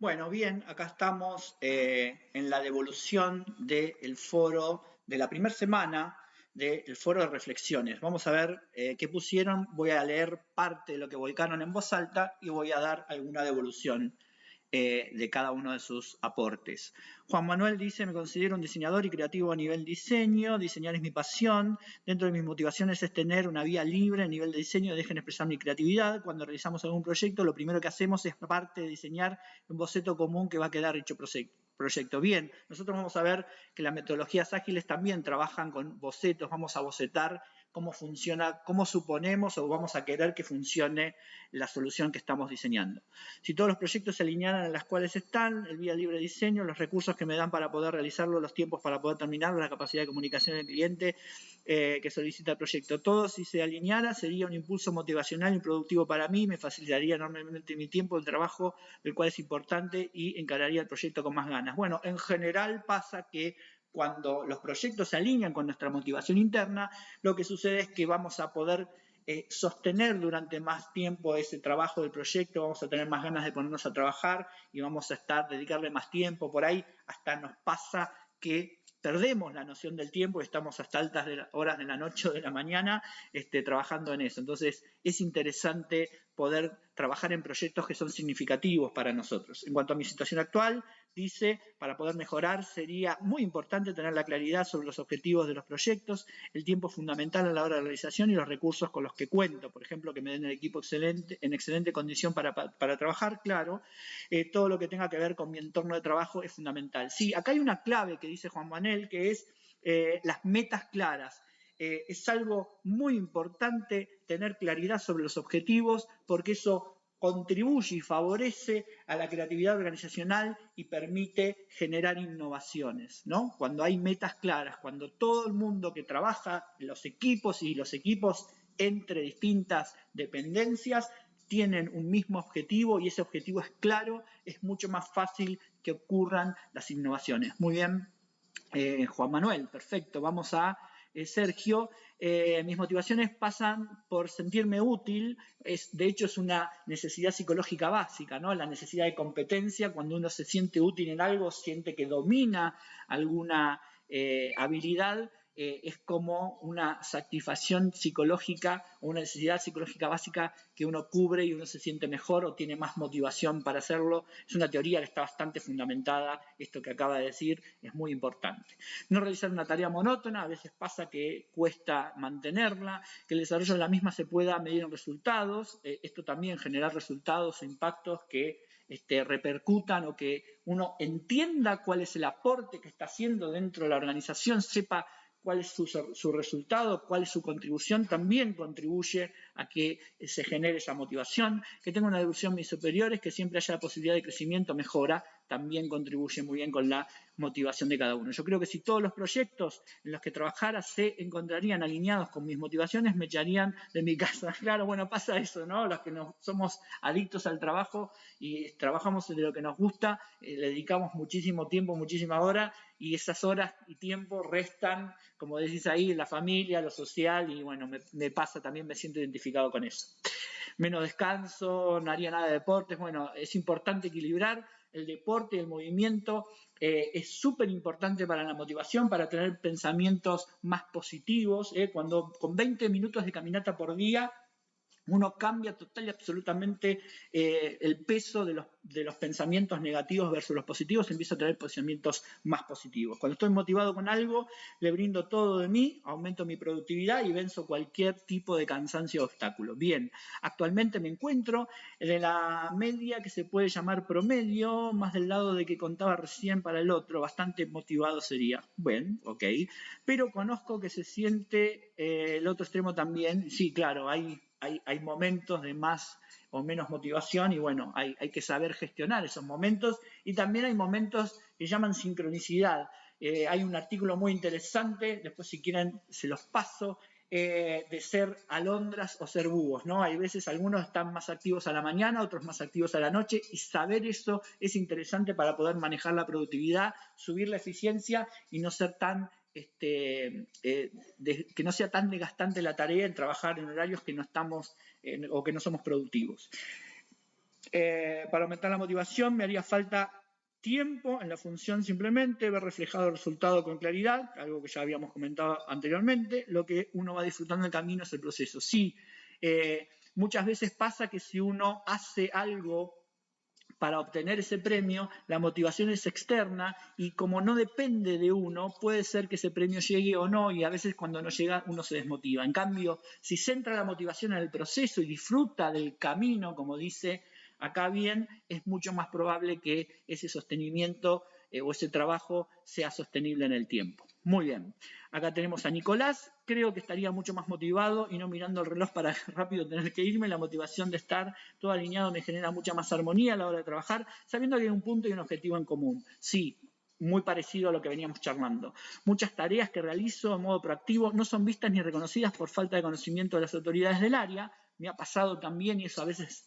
Bueno, bien, acá estamos en la devolución del foro de la primera semana del foro de reflexiones. Vamos a ver qué pusieron. Voy a leer parte de lo que volcaron en voz alta y voy a dar alguna devolución de cada uno de sus aportes. Juan Manuel dice: me considero un diseñador y creativo a nivel diseño, diseñar es mi pasión, dentro de mis motivaciones es tener una vía libre a nivel de diseño, dejen expresar mi creatividad, cuando realizamos algún proyecto lo primero que hacemos es parte de diseñar un boceto común que va a quedar hecho proyecto. Bien, nosotros vamos a ver que las metodologías ágiles también trabajan con bocetos, vamos a bocetar cómo funciona, cómo suponemos o vamos a querer que funcione la solución que estamos diseñando. Si todos los proyectos se alinearan a las cuales están, el vía libre de diseño, los recursos que me dan para poder realizarlo, los tiempos para poder terminarlo, la capacidad de comunicación del cliente que solicita el proyecto, todo si se alineara sería un impulso motivacional y productivo para mí, me facilitaría enormemente mi tiempo, el trabajo, el cual es importante y encararía el proyecto con más ganas. Bueno, en general pasa que cuando los proyectos se alinean con nuestra motivación interna, lo que sucede es que vamos a poder sostener durante más tiempo ese trabajo del proyecto, vamos a tener más ganas de ponernos a trabajar y vamos a dedicarle más tiempo. Por ahí hasta nos pasa que perdemos la noción del tiempo y estamos hasta altas horas de la noche o de la mañana trabajando en eso. Entonces es interesante poder trabajar en proyectos que son significativos para nosotros. En cuanto a mi situación actual, dice, para poder mejorar sería muy importante tener la claridad sobre los objetivos de los proyectos, el tiempo fundamental a la hora de realización y los recursos con los que cuento. Por ejemplo, que me den el equipo excelente, en excelente condición para trabajar, claro. Todo lo que tenga que ver con mi entorno de trabajo es fundamental. Sí, acá hay una clave que dice Juan Manuel, que es las metas claras. Es algo muy importante tener claridad sobre los objetivos porque eso contribuye y favorece a la creatividad organizacional y permite generar innovaciones, ¿no? Cuando hay metas claras, cuando todo el mundo que trabaja, los equipos entre distintas dependencias tienen un mismo objetivo y ese objetivo es claro, es mucho más fácil que ocurran las innovaciones. Muy bien, Juan Manuel, perfecto. Vamos a Sergio. Mis motivaciones pasan por sentirme útil, de hecho es una necesidad psicológica básica, ¿no? La necesidad de competencia, cuando uno se siente útil en algo, siente que domina alguna habilidad, es como una satisfacción psicológica o una necesidad psicológica básica que uno cubre y uno se siente mejor o tiene más motivación para hacerlo. Es una teoría que está bastante fundamentada, esto que acaba de decir es muy importante. No realizar una tarea monótona, a veces pasa que cuesta mantenerla, que el desarrollo de la misma se pueda medir en resultados, esto también generar resultados o impactos que repercutan o que uno entienda cuál es el aporte que está haciendo dentro de la organización, sepa cuál es su resultado, cuál es su contribución, también contribuye a que se genere esa motivación, que tenga una devolución mis superiores, que siempre haya la posibilidad de crecimiento, mejora, también contribuye muy bien con la motivación de cada uno. Yo creo que si todos los proyectos en los que trabajara se encontrarían alineados con mis motivaciones, me echarían de mi casa. Claro, bueno, pasa eso, ¿no? Los que somos adictos al trabajo y trabajamos de lo que nos gusta, le dedicamos muchísimo tiempo, muchísima hora, y esas horas y tiempo restan, como decís ahí, la familia, lo social, y bueno, me pasa también, me siento identificado con eso. Menos descanso, no haría nada de deportes. Bueno, es importante equilibrar el deporte y el movimiento. Es súper importante para la motivación, para tener pensamientos más positivos. Cuando con 20 minutos de caminata por día uno cambia total y absolutamente el peso de los pensamientos negativos versus los positivos, empieza a tener pensamientos más positivos. Cuando estoy motivado con algo, le brindo todo de mí, aumento mi productividad y venzo cualquier tipo de cansancio o obstáculo. Bien, actualmente me encuentro en la media que se puede llamar promedio, más del lado de que contaba recién para el otro, bastante motivado sería. Bueno, ok, pero conozco que se siente el otro extremo también. Sí, claro, hay momentos de más o menos motivación y bueno, hay que saber gestionar esos momentos y también hay momentos que llaman sincronicidad. Hay un artículo muy interesante, después si quieren se los paso, de ser alondras o ser búhos, ¿no? Hay veces algunos están más activos a la mañana, otros más activos a la noche y saber eso es interesante para poder manejar la productividad, subir la eficiencia y no ser tan que no sea tan desgastante la tarea en trabajar en horarios que no estamos o que no somos productivos. Para aumentar la motivación me haría falta tiempo en la función simplemente, ver reflejado el resultado con claridad, algo que ya habíamos comentado anteriormente. Lo que uno va disfrutando del camino es el proceso. Sí, muchas veces pasa que si uno hace algo para obtener ese premio, la motivación es externa y como no depende de uno, puede ser que ese premio llegue o no, y a veces cuando no llega uno se desmotiva. En cambio, si centra la motivación en el proceso y disfruta del camino, como dice acá bien, es mucho más probable que ese sostenimiento o ese trabajo sea sostenible en el tiempo. Muy bien, acá tenemos a Nicolás, creo que estaría mucho más motivado y no mirando el reloj para rápido tener que irme. La motivación de estar todo alineado me genera mucha más armonía a la hora de trabajar, sabiendo que hay un punto y un objetivo en común. Sí, muy parecido a lo que veníamos charlando. Muchas tareas que realizo en modo proactivo no son vistas ni reconocidas por falta de conocimiento de las autoridades del área. Me ha pasado también y eso a veces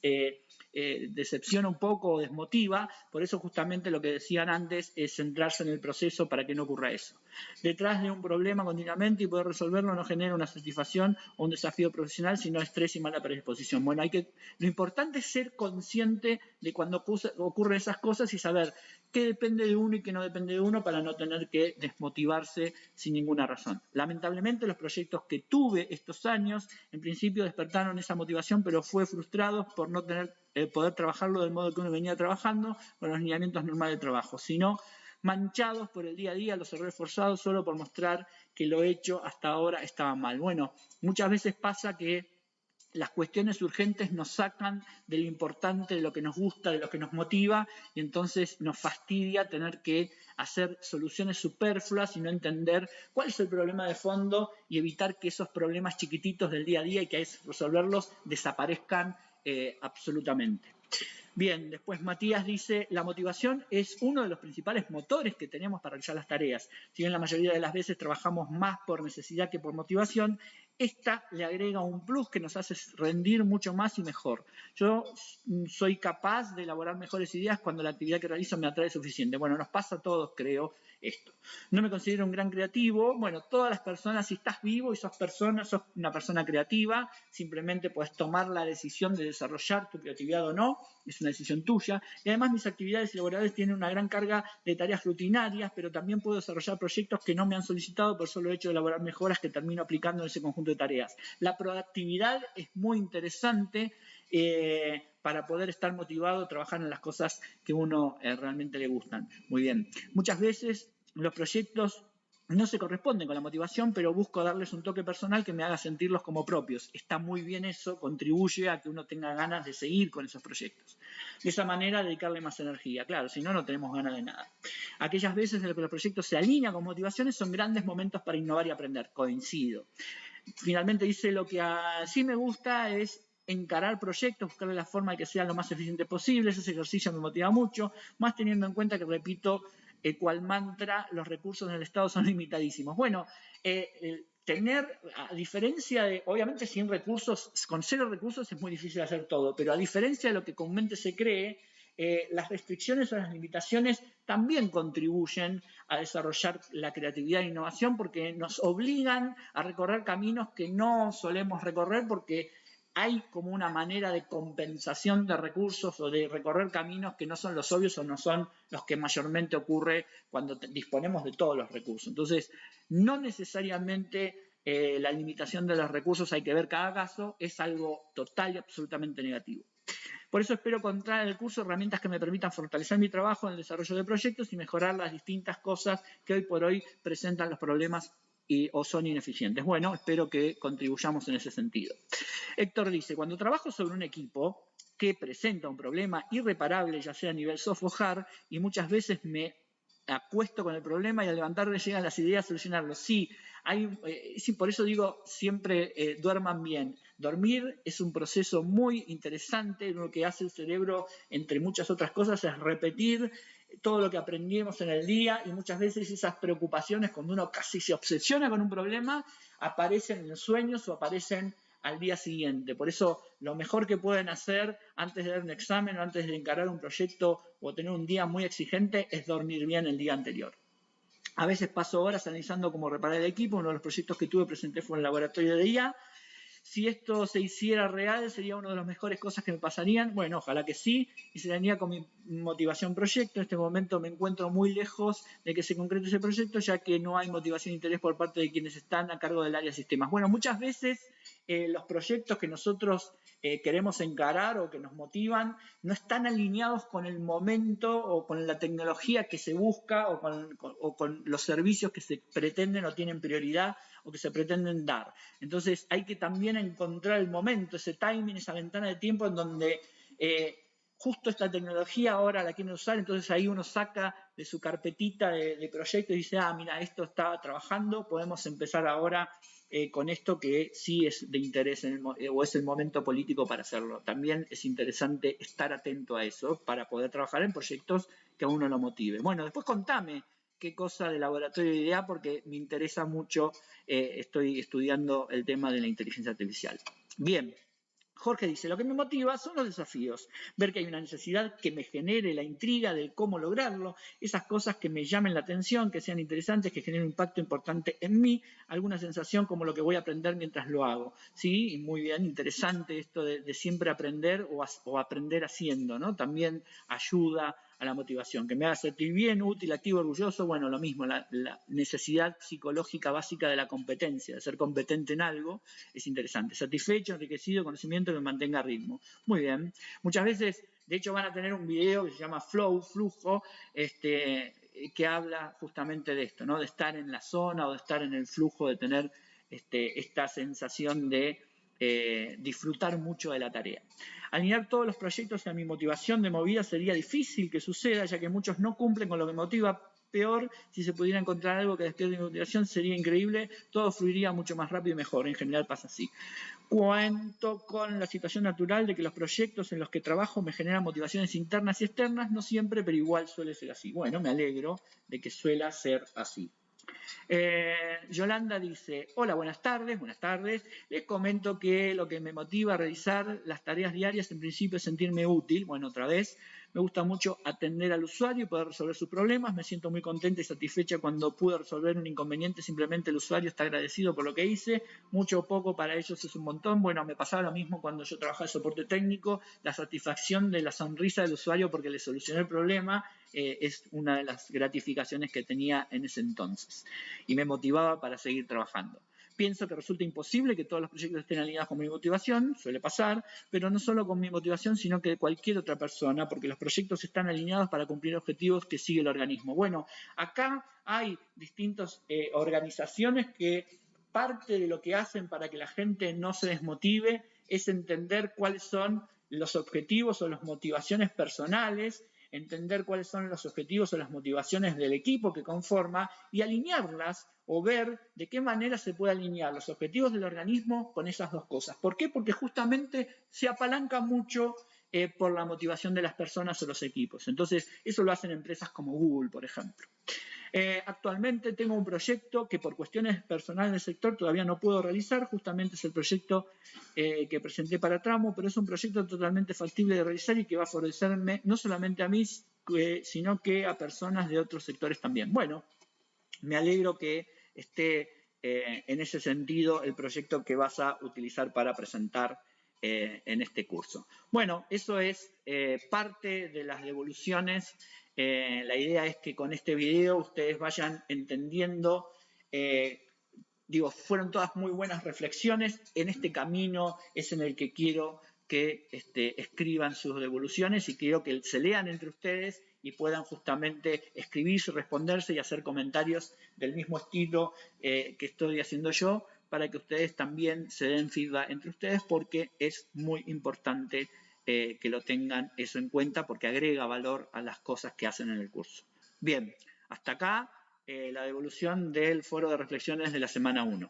decepciona un poco o desmotiva. Por eso justamente lo que decían antes es centrarse en el proceso para que no ocurra eso. Detrás de un problema continuamente y poder resolverlo no genera una satisfacción o un desafío profesional, sino estrés y mala predisposición. Bueno, lo importante es ser consciente de cuando ocurren esas cosas y saber qué depende de uno y qué no depende de uno para no tener que desmotivarse sin ninguna razón. Lamentablemente los proyectos que tuve estos años en principio despertaron esa motivación, pero fue frustrado por no poder trabajarlo del modo que uno venía trabajando con los lineamientos normales de trabajo, sino manchados por el día a día, los errores forzados solo por mostrar que lo hecho hasta ahora estaba mal. Bueno, muchas veces pasa que las cuestiones urgentes nos sacan de lo importante, de lo que nos gusta, de lo que nos motiva, y entonces nos fastidia tener que hacer soluciones superfluas y no entender cuál es el problema de fondo y evitar que esos problemas chiquititos del día a día y que hay que resolverlos desaparezcan absolutamente. Bien, después Matías dice, la motivación es uno de los principales motores que tenemos para realizar las tareas. Si bien la mayoría de las veces trabajamos más por necesidad que por motivación, esta le agrega un plus que nos hace rendir mucho más y mejor. Yo soy capaz de elaborar mejores ideas cuando la actividad que realizo me atrae suficiente. Bueno, nos pasa a todos, creo, esto. No me considero un gran creativo. Bueno, todas las personas, si estás vivo y sos una persona creativa, simplemente puedes tomar la decisión de desarrollar tu creatividad o no, es una decisión tuya. Y además mis actividades laborales tienen una gran carga de tareas rutinarias, pero también puedo desarrollar proyectos que no me han solicitado por solo hecho de elaborar mejoras que termino aplicando en ese conjunto de tareas. La proactividad es muy interesante para poder estar motivado a trabajar en las cosas que uno realmente le gustan. Muy bien. Muchas veces los proyectos no se corresponden con la motivación, pero busco darles un toque personal que me haga sentirlos como propios. Está muy bien eso, contribuye a que uno tenga ganas de seguir con esos proyectos. De esa manera, dedicarle más energía. Claro, si no, no tenemos ganas de nada. Aquellas veces en las que los proyectos se alinean con motivaciones son grandes momentos para innovar y aprender. Coincido. Finalmente dice, lo que sí me gusta es encarar proyectos, buscarle la forma de que sea lo más eficiente posible. Ese ejercicio me motiva mucho, más teniendo en cuenta que, repito, cual mantra, los recursos en el Estado son limitadísimos. Bueno, tener, a diferencia de, obviamente sin recursos, con 0 recursos es muy difícil hacer todo, pero a diferencia de lo que comúnmente se cree, las restricciones o las limitaciones también contribuyen a desarrollar la creatividad e innovación porque nos obligan a recorrer caminos que no solemos recorrer porque hay como una manera de compensación de recursos o de recorrer caminos que no son los obvios o no son los que mayormente ocurre cuando disponemos de todos los recursos. Entonces, no necesariamente la limitación de los recursos hay que ver cada caso, es algo total y absolutamente negativo. Por eso espero encontrar en el curso herramientas que me permitan fortalecer mi trabajo en el desarrollo de proyectos y mejorar las distintas cosas que hoy por hoy presentan los problemas o son ineficientes. Bueno, espero que contribuyamos en ese sentido. Héctor dice, cuando trabajo sobre un equipo que presenta un problema irreparable, ya sea a nivel soft o hard, y muchas veces me acuesto con el problema y al levantarme llegan las ideas a solucionarlo. Sí, por eso digo siempre duerman bien. Dormir es un proceso muy interesante, lo que hace el cerebro, entre muchas otras cosas, es repetir todo lo que aprendimos en el día y muchas veces esas preocupaciones, cuando uno casi se obsesiona con un problema, aparecen en sueños o aparecen al día siguiente. Por eso lo mejor que pueden hacer antes de dar un examen o antes de encarar un proyecto o tener un día muy exigente es dormir bien el día anterior. A veces paso horas analizando cómo reparar el equipo. Uno de los proyectos que tuve presenté fue en el laboratorio de IA. Si esto se hiciera real, sería una de las mejores cosas que me pasarían. Bueno, ojalá que sí, y se daría con mi motivación proyecto. En este momento me encuentro muy lejos de que se concrete ese proyecto, ya que no hay motivación e interés por parte de quienes están a cargo del área de sistemas. Bueno, muchas veces los proyectos que nosotros queremos encarar o que nos motivan no están alineados con el momento o con la tecnología que se busca o con los servicios que se pretenden o tienen prioridad o que se pretenden dar. Entonces hay que también encontrar el momento, ese timing, esa ventana de tiempo en donde justo esta tecnología ahora la quieren usar, entonces ahí uno saca de su carpetita de proyecto y dice, mira, esto está trabajando, podemos empezar ahora con esto que sí es de interés o es el momento político para hacerlo. También es interesante estar atento a eso para poder trabajar en proyectos que a uno lo motive. Bueno, después contame qué cosa de laboratorio de idea porque me interesa mucho, estoy estudiando el tema de la inteligencia artificial. Bien. Jorge dice, lo que me motiva son los desafíos, ver que hay una necesidad que me genere la intriga del cómo lograrlo, esas cosas que me llamen la atención, que sean interesantes, que generen un impacto importante en mí, alguna sensación como lo que voy a aprender mientras lo hago. Sí, y muy bien, interesante esto de siempre aprender o aprender haciendo, ¿no? También ayuda a la motivación, que me haga sentir bien, útil, activo, orgulloso, bueno, lo mismo, la necesidad psicológica básica de la competencia, de ser competente en algo, es interesante. Satisfecho, enriquecido, conocimiento que me mantenga a ritmo. Muy bien. Muchas veces, de hecho, van a tener un video que se llama Flow, flujo, que habla justamente de esto, ¿no? De estar en la zona o de estar en el flujo, de tener esta sensación de disfrutar mucho de la tarea. Alinear todos los proyectos a mi motivación de movida sería difícil que suceda, ya que muchos no cumplen con lo que me motiva. Peor, si se pudiera encontrar algo que despierte mi motivación, sería increíble, todo fluiría mucho más rápido y mejor, en general pasa así. Cuento con la situación natural de que los proyectos en los que trabajo me generan motivaciones internas y externas, no siempre, pero igual suele ser así. Bueno, me alegro de que suela ser así. Yolanda dice, hola, buenas tardes. Les comento que lo que me motiva a realizar las tareas diarias en principio es sentirme útil. Bueno, otra vez, me gusta mucho atender al usuario y poder resolver sus problemas. Me siento muy contenta y satisfecha cuando pude resolver un inconveniente. Simplemente el usuario está agradecido por lo que hice. Mucho o poco para ellos es un montón. Bueno, me pasaba lo mismo cuando yo trabajaba en soporte técnico. La satisfacción de la sonrisa del usuario porque le solucioné el problema es una de las gratificaciones que tenía en ese entonces y me motivaba para seguir trabajando. Pienso que resulta imposible que todos los proyectos estén alineados con mi motivación, suele pasar, pero no solo con mi motivación, sino que de cualquier otra persona, porque los proyectos están alineados para cumplir objetivos que sigue el organismo. Bueno, acá hay distintas organizaciones que parte de lo que hacen para que la gente no se desmotive es entender cuáles son los objetivos o las motivaciones personales, entender cuáles son los objetivos o las motivaciones del equipo que conforma y alinearlas o ver de qué manera se puede alinear los objetivos del organismo con esas dos cosas. ¿Por qué? Porque justamente se apalanca mucho por la motivación de las personas o los equipos. Entonces, eso lo hacen empresas como Google, por ejemplo. Actualmente tengo un proyecto que por cuestiones personales del sector todavía no puedo realizar, justamente es el proyecto que presenté para Tramo, pero es un proyecto totalmente factible de realizar y que va a favorecerme no solamente a mí, sino que a personas de otros sectores también. Bueno, me alegro que esté en ese sentido el proyecto que vas a utilizar para presentar en este curso. Bueno, eso es parte de las devoluciones. La idea es que con este video ustedes vayan entendiendo, fueron todas muy buenas reflexiones. En este camino es en el que quiero que escriban sus devoluciones y quiero que se lean entre ustedes y puedan justamente escribirse, responderse y hacer comentarios del mismo estilo que estoy haciendo yo, para que ustedes también se den feedback entre ustedes, porque es muy importante que lo tengan eso en cuenta, porque agrega valor a las cosas que hacen en el curso. Bien, hasta acá la devolución del foro de reflexiones de la semana 1.